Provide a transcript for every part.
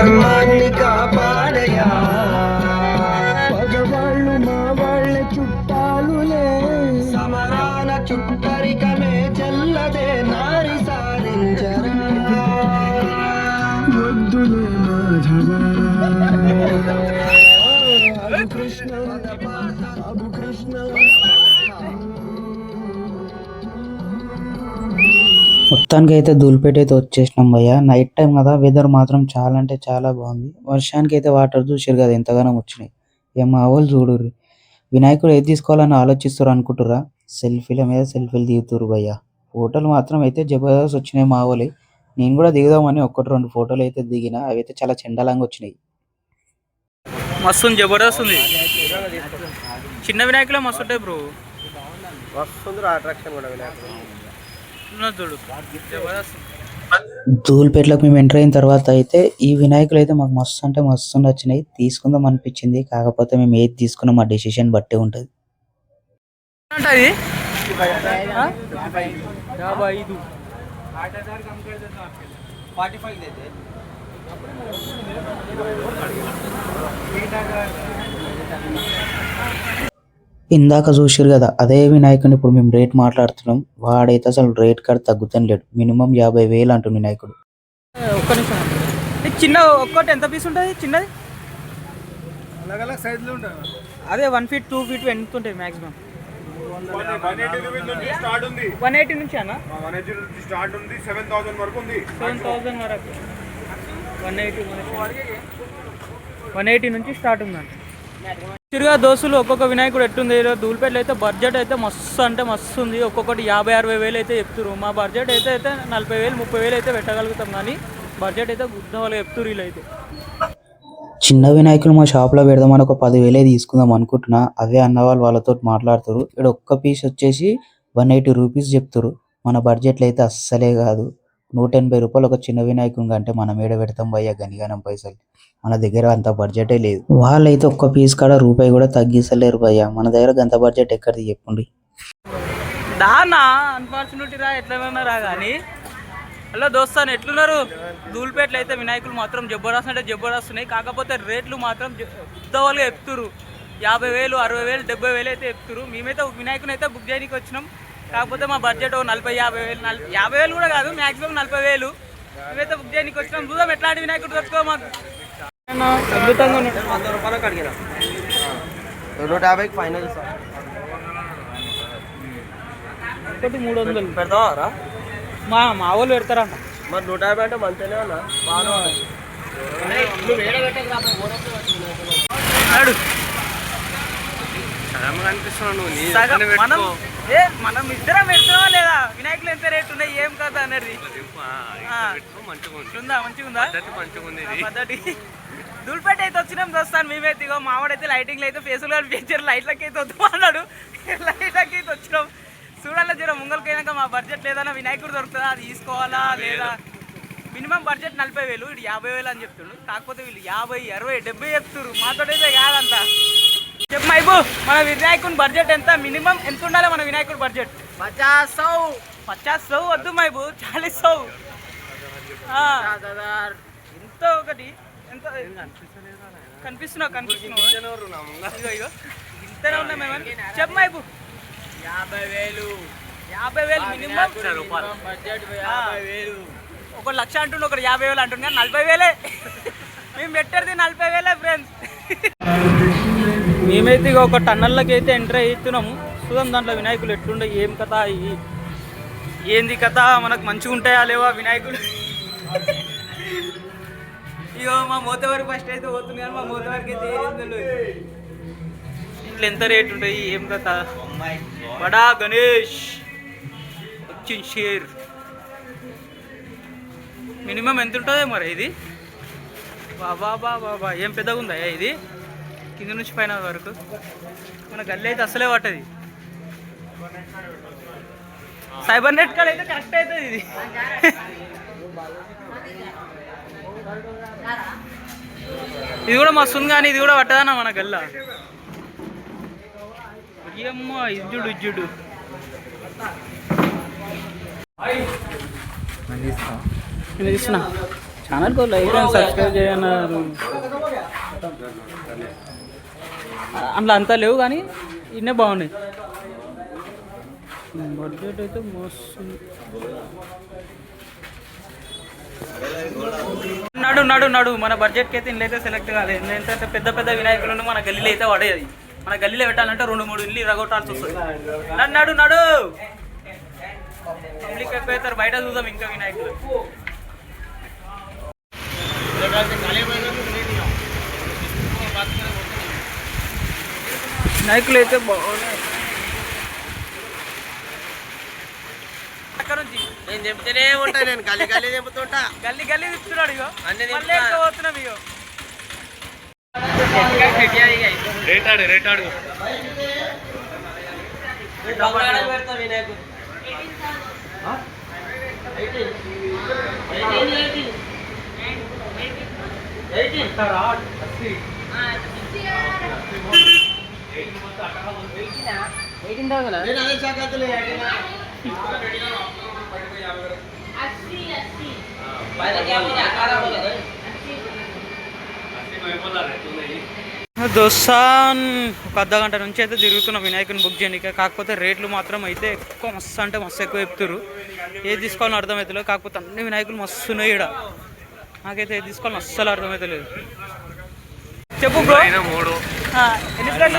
ధర్మాన్ని కాపాడయా. పగవాళ్ళు మా వాళ్ళ చుట్టాలులే, సమరాల చుట్టరికమే చెల్లదే నారి సాధించరా. వద్దులే మాధవ అగు కృష్ణ అగు కృష్ణ. మొత్తానికి అయితే ధూళిపేట అయితే వచ్చేసినాం భయ్య. నైట్ టైం కదా, వెదర్ మాత్రం చాలా అంటే చాలా బాగుంది. వర్షానికి అయితే వాటర్ చూసారు కదా ఎంతగానో వచ్చినాయి. ఇక మా వాళ్ళు చూడుర్రి, వినాయకుడు ఏది తీసుకోవాలని ఆలోచిస్తారు అనుకుంటురా, సెల్ఫీల మీద సెల్ఫీలు దిగుతురు భయ్య. ఫోటోలు మాత్రం అయితే జబర్దస్త్ వచ్చినాయి మా వాళ్ళే. నేను కూడా దిగుదామని ఒకటి రెండు ఫోటోలు అయితే దిగిన, అవి అయితే చాలా చెండాలంగా వచ్చినాయి. మస్తు జబర్దస్త్ ఉంది. చిన్న వినాయకులే మస్తు ఉంటాయి బ్రో. వస్తుంది అట్రాక్షన్ కూడా వినాయకుడు చూడు జబర్దస్త్. ధూళిపేటలోకి మేము ఎంటర్ అయిన తర్వాత అయితే ఈ వినాయకులు అయితే మాకు మస్తు అంటే మస్తు నచ్చినాయి, తీసుకుందాం అనిపించింది. కాకపోతే మేము ఏది తీసుకున్నాం మా డెసిషన్ బట్టే ఉంటుంది. ఉంటుంది 55 ఇందాక చూసిరు కదా అదే వినాయకుని ఇప్పుడు మేము రేట్ మాట్లాడుతున్నాం. వాడైతే అసలు రేట్ కార్డ్ తగ్గుతాను లేడు, మినిమం 50,000 అంటుంది వినాయకుడు. ఒక్క నిమిషం. చిన్న ఒక్కటి ఎంత పీస్ ఉంటుంది చిన్నది? అలగ్ సైజులో ఉంటుంది. అదే 1 feet 2 feet ఎంత ఉంటాయి మ్యాక్సిమం? 180 నుంచి అన్న 180 నుంచి స్టార్ట్ ఉంది, 7,000 వరకు ఉంది. 7,000 వరకు 180 నుంచి స్టార్ట్ ఉందండి. తిరుగా దోస్తులు ఒక్కొక్క వినాయకుడు ఎట్టుంది. ధూళిపేటలో అయితే బడ్జెట్ అయితే మస్తు అంటే మస్తు ఉంది. ఒక్కొక్కటి 50-60 అయితే చెప్తున్నారు. మా బడ్జెట్ అయితే 40,000-30,000 అయితే పెట్టగలుగుతాం, కానీ బడ్జెట్ అయితే గుద్ద వాళ్ళు చెప్తున్నారు వీళ్ళు అయితే. చిన్న వినాయకులు మా షాప్లో పెడదామని ఒక 10,000 తీసుకుందాం అనుకుంటున్నా. అవే అన్నవాళ్ళు వాళ్ళతో మాట్లాడుతారు. ఇక్కడ ఒక్క పీస్ వచ్చేసి 180 రూపీస్ చెప్తారు. మన బడ్జెట్లో అయితే అస్సలే కాదు. 180 రూపాయలు ఒక చిన్న వినాయకుడు అంటే మనం ఏడ పెడతాం భయ్య గనిగానం పైసలు. మన దగ్గర అంత బడ్జెటే లేదు. వాళ్ళైతే ఒక్క పీస్ కాడ రూపాయి కూడా తగ్గిస్తలేరు భయ్య. మన దగ్గర అంత బడ్జెట్ ఎక్కడిది చెప్పండి. దానా అన్ఫార్చునేట్లీ రా ఎట్లన్నా రా కానీ. హలో దోస్తాను, ఎట్లున్నారు? ధూళిపేటలో అయితే వినాయకులు మాత్రం జబర్దస్త్ అంటే జబర్దస్త్ ఉన్నాయి. కాకపోతే రేట్లు మాత్రం పెద్దవాళ్ళు చెప్తున్నారు. 50,000, 60,000, 70,000 అయితే చెప్తున్నారు. మేమైతే వినాయకుని అయితే బుక్ చేయడానికి వచ్చినాం. కాకపోతే మా బడ్జెట్ 40,000-50,000, 50,000 కూడా కాదు, మ్యాక్సిమం 40,000. మేమైతే బుక్ చేయడానికి వచ్చినాం. చూద్దాం ఎట్లాంటి వినాయకుడు దొరుకుతుందో మాకు. అద్భుతంగా 100 రూపాయలకు అడిగినా 150కి ఫైనల్ ఒకటి 300 పెడతావారా? మా వాళ్ళు పెడతారంట. మరి 150 అంటే మంచిగానే అన్న. మనం ఇద్దరం పెడుతున్నావా లేదా? వినాయకులు ఎంత రేట్ ఉన్నాయి ఏం కదా అనేది మంచిగా ఉందా పద్ధతి. ధూళిపేట అయితే వచ్చినాం దోస్తాను మేమైతే. ఇగో మావాడైతే లైటింగ్లు అయితే ఫేసులు కనిపించారు, లైట్లకి అయితే వద్దు అన్నాడు. లైట్లకి అయితే వచ్చినాం. చూడాలి జర ముంగలకైనాక మా బడ్జెట్ లేదన్నా వినాయకుడు దొరుకుతుందా, అది తీసుకోవాలా లేదా. మినిమం బడ్జెట్ 40,000, ఇది 50,000 అని చెప్తుండ్రు. కాకపోతే వీళ్ళు 50, 60, 70 చెప్తున్నారు. మాతోటైతే కాదంతా. చెప్పు మైబు, మన వినాయకుని బడ్జెట్ ఎంత? మినిమం ఎంత ఉండాలి మన వినాయకుడి బడ్జెట్? 50,000 వద్దు మైబు, 40,000. ఎంత ఒకటి ఎంత కనిపిస్తున్నావు ఇగో ఇంతనే ఉన్నా మేము. చెప్పు మైబు. 50,000 మినిమం బడ్జెట్. 1,00,000 అంటుండే, ఒకటి 50,000 అంటుండే, 40,000 మేము పెట్టేది 40,000 ఫ్రెండ్స్. మేమైతే ఇక ఒక టన్నర్లకి అయితే ఎంటర్ అవుతున్నాము. చూద్దాం దాంట్లో వినాయకులు ఎట్లుండే, ఏం కథ, ఏంది కథ, మనకు మంచిగా ఉంటాయా లేవా వినాయకులు. ఇగో మా మోతవరకు ఫస్ట్ అయితే పోతుంది, కానీ మా మోతవరకు అయితే ఇంట్లో ఎంత రేట్ ఉంటాయి ఏం కథ. బడా గణేష్ వచ్చింది షేర్. మినిమం ఎంత ఉంటుందో మరి ఇది. బాబా ఏం పెద్దగా ఉందా ఇది, కింద నుంచి పైన వరకు. మన గల్లీ అయితే అసలే పట్టది. సైబర్ నెట్ కాడ అయితే కరెక్ట్ అవుతుంది ఇది. ఇది కూడా మస్తు ఉంది, కానీ ఇది కూడా పట్టదన్న మన గల్లా. ఏమ్మా ఇజ్జుడు తీస్తున్నా ఛానల్కి లైక్ అండ్ సబ్స్క్రైబ్ చేయన్నారు. అందులో అంతా లేవు కానీ ఇన్నే బాగున్నాయి. బడ్జెట్ అయితే మస్తు. నడు మన బడ్జెట్కి అయితే ఇల్లు అయితే సెలెక్ట్ కాలేదు. ఎందుకంటే పెద్ద పెద్ద వినాయకులను మన గల్లీలో అయితే పడేది. మన గల్లీలో పెట్టాలంటే 2-3 ఇల్లు రగొట్టాల్సి వస్తుంది. నడు పబ్లిక్ ఎక్కువ అవుతారు. బయట చూద్దాం ఇంకా వినాయకులు. వినాయకులు అయితే బాగున్నాయి. నేను చెప్తేనే ఉంటా, నేను గల్లీ చెబుతుంటా. గల్లీ తిప్పుతున్నాడు. ఇగో పోతున్నాం. ఇగో రేటాడు పెడతా వినాయకుడు. దోస్తాన్ ఒక అర్ధగంట నుంచి అయితే తిరుగుతున్నాం వినాయకుని బుక్ చేయడానికి. కాకపోతే రేట్లు మాత్రం అయితే ఎక్కువ, మస్తు అంటే మస్తు ఎక్కువ చెప్తారు. ఏది తీసుకోవాలని అర్థమవుతలేదు. కాకపోతే అన్ని వినాయకులు మస్తు ఉన్నాయి ఇక్కడ. నాకైతే ఏది తీసుకోవాలని అస్సలు అర్థమవుతలేదు. చెప్పు బ్రో. ఎన్ని ప్లేట్లు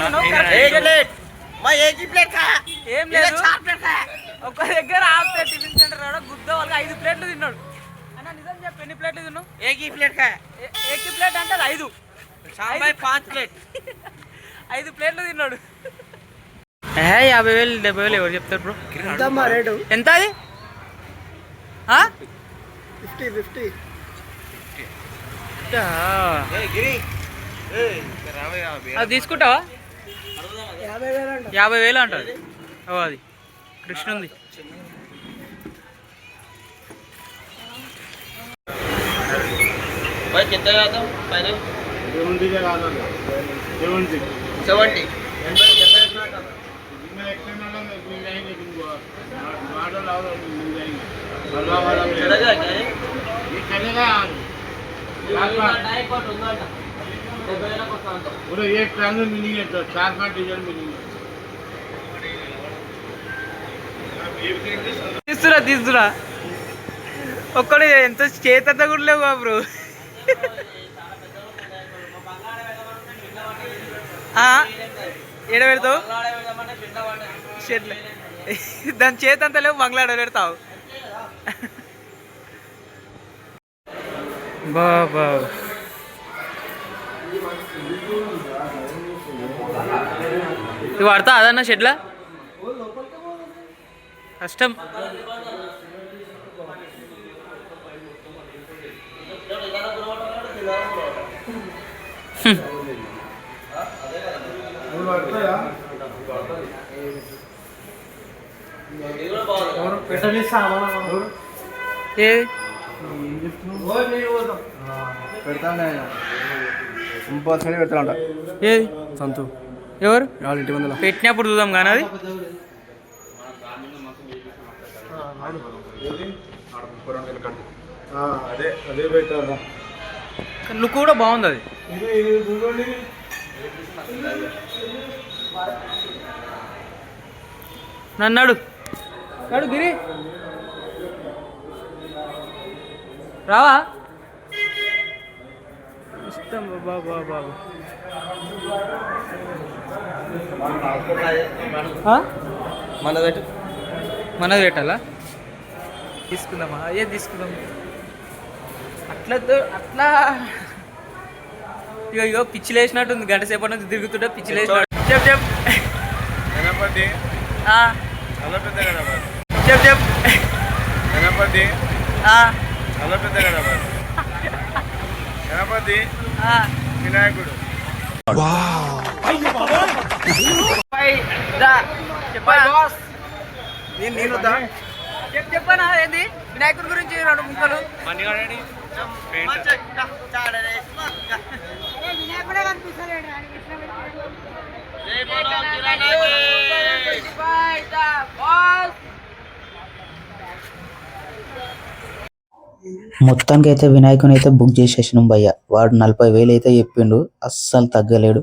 ఏం లేదు, ఒక దగ్గర హాఫ్ ప్లేట్ టిఫిన్ సెంటర్ గుద్ద వాళ్ళకి 5 ప్లేట్లు తిన్నాడు అన్న. నిజం చెప్పు, ఎన్ని ప్లేట్లు తిన్నావు? ఏకీ ప్లేట్ అంటే అది 5 ప్లేట్ 5 ప్లేట్లు తిన్నాడు. 50,000 70,000 ఎవరు చెప్తారు బ్రో? ఎంత అది? 50. అది తీసుకుంటావా? 50,000 అంటుంది. అది కృష్ణుంది. कितना आता फाइनल 70 का आता है 70 मैं एक्सटर्नल में मिल जाएंगे तुमको मॉडल और मिल जाएंगे बलवा वाला चलेगा क्या ये चलेगा टाइप होता है पूरा एक ट्रांगल मिलेंगे तो 4-5 डिजाइन मिलेंगे తీసుకురా ఒక్కడు ఎంత చేతంతా కూడా లేవు బ్రో. ఏడ పెడతావు? షెడ్లు దాని చేతంతా లేవు, బంగ్లాడ పెడతావు. బాబా ఇవి పడతా అదన్న షెడ్లా కష్టం. ఏది ఏది సంతు ఎవరు ఇంటి ముందు పెట్టినప్పుడు చూద్దాం కానీ అది అదే పెట్టారా లుక్ కూడా బాగుంది. అది నన్నాడు గిరి రావా? ఇష్టం బాబా బాబు. మనది పెట్టాలా? తీసుకుందామా? అయ్యే తీసుకుందాం. అట్లా ఇగో పిచ్చిలు వేసినట్టుంది. గంట సేపటి నుంచి తిరుగుతుంటే పిచ్చిలు వేసినట్టు. చెప్పు గణపతి చాలా పెద్ద గణపతి చెప్పు గణపతి చాలా పెద్ద గణపతి గణపతి వినాయకుడు చెప్పనా ఏంది వినాయకుడి గురించి 2 ముక్కలు. మొత్తానికి అయితే వినాయకుని అయితే బుక్ చేసేసినాం భయ్య. వాడు 40,000 అయితే చెప్పిండు, అస్సలు తగ్గలేడు.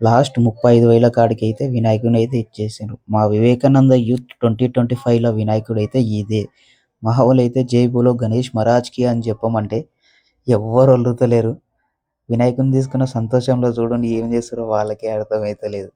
లాస్ట్ 35,000 కాడికి అయితే వినాయకుని అయితే ఇచ్చేసిండ్రు. మా వివేకానంద యూత్ 2025లో వినాయకుడు అయితే ఇదే. మా వాళ్ళు అయితే జై బోలో గణేష్ మహారాజ్కి అని చెప్పమంటే ఎవ్వరు వదులుతలేరు. వినాయకుని తీసుకున్న సంతోషంలో చూడండి ఏం చేస్తారో వాళ్ళకే అర్థమైతలేదు.